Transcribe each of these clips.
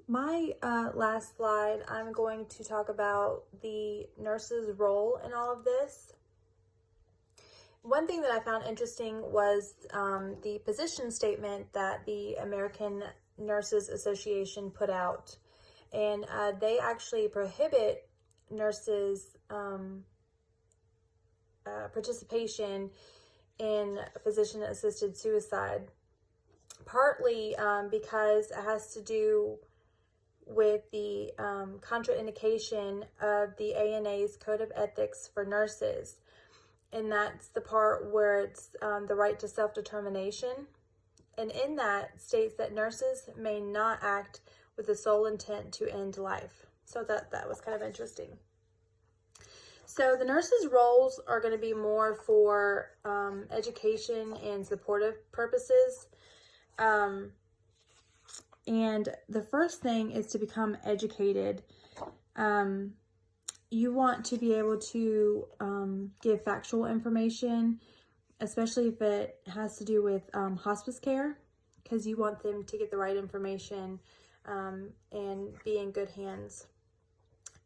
My last slide, I'm going to talk about the nurse's role in all of this. One thing that I found interesting was the position statement that the American Nurses Association put out. And they actually prohibit nurses' participation in physician-assisted suicide, partly because it has to do with the contraindication of the ANA's Code of Ethics for nurses. And that's the part where it's the right to self-determination. And in that states that nurses may not act with the sole intent to end life. So that was kind of interesting. So the nurses' roles are going to be more for education and supportive purposes. And the first thing is to become educated. You want to be able to give factual information, especially if it has to do with hospice care, because you want them to get the right information and be in good hands.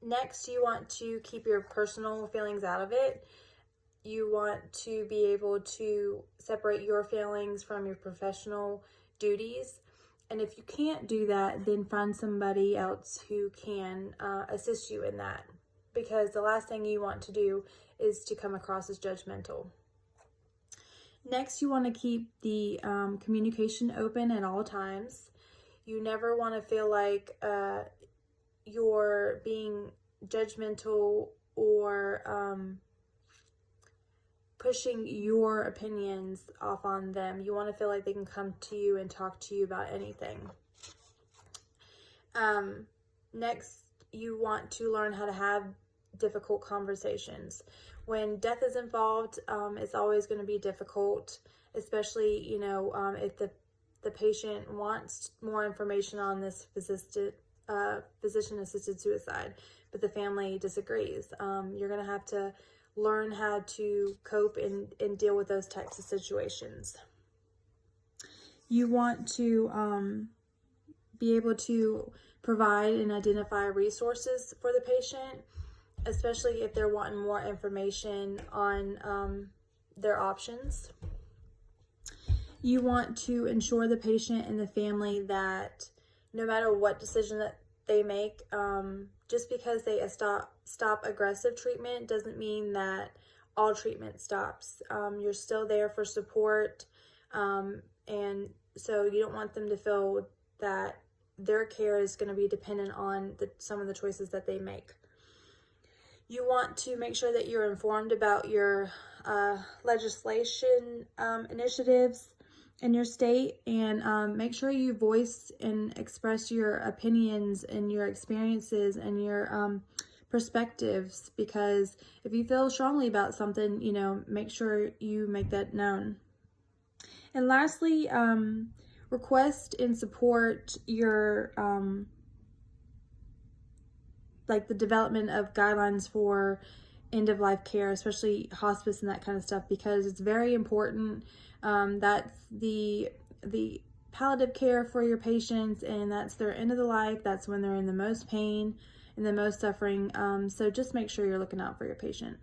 Next, you want to keep your personal feelings out of it. You want to be able to separate your feelings from your professional duties. And if you can't do that, then find somebody else who can assist you in that. Because the last thing you want to do is to come across as judgmental. Next, you want to keep the communication open at all times. You never want to feel like you're being judgmental or pushing your opinions off on them. You want to feel like they can come to you and talk to you about anything. Next, you want to learn how to have difficult conversations. When death is involved, it's always going to be difficult, especially, if the patient wants more information on this physician-assisted suicide, but the family disagrees. You're going to have to learn how to cope and deal with those types of situations. You want to be able to provide and identify resources for the patient, especially if they're wanting more information on their options. You want to ensure the patient and the family that no matter what decision that they make, just because they stop aggressive treatment doesn't mean that all treatment stops. You're still there for support, and so you don't want them to feel that their care is going to be dependent on some of the choices that they make. You want to make sure that you're informed about your legislation initiatives in your state, and make sure you voice and express your opinions and your experiences and your perspectives, because if you feel strongly about something, make sure you make that known. And lastly, request and support your the development of guidelines for end-of-life care, especially hospice and that kind of stuff, because it's very important. That's the palliative care for your patients, and that's their end of the life. That's when they're in the most pain and the most suffering. So just make sure you're looking out for your patient.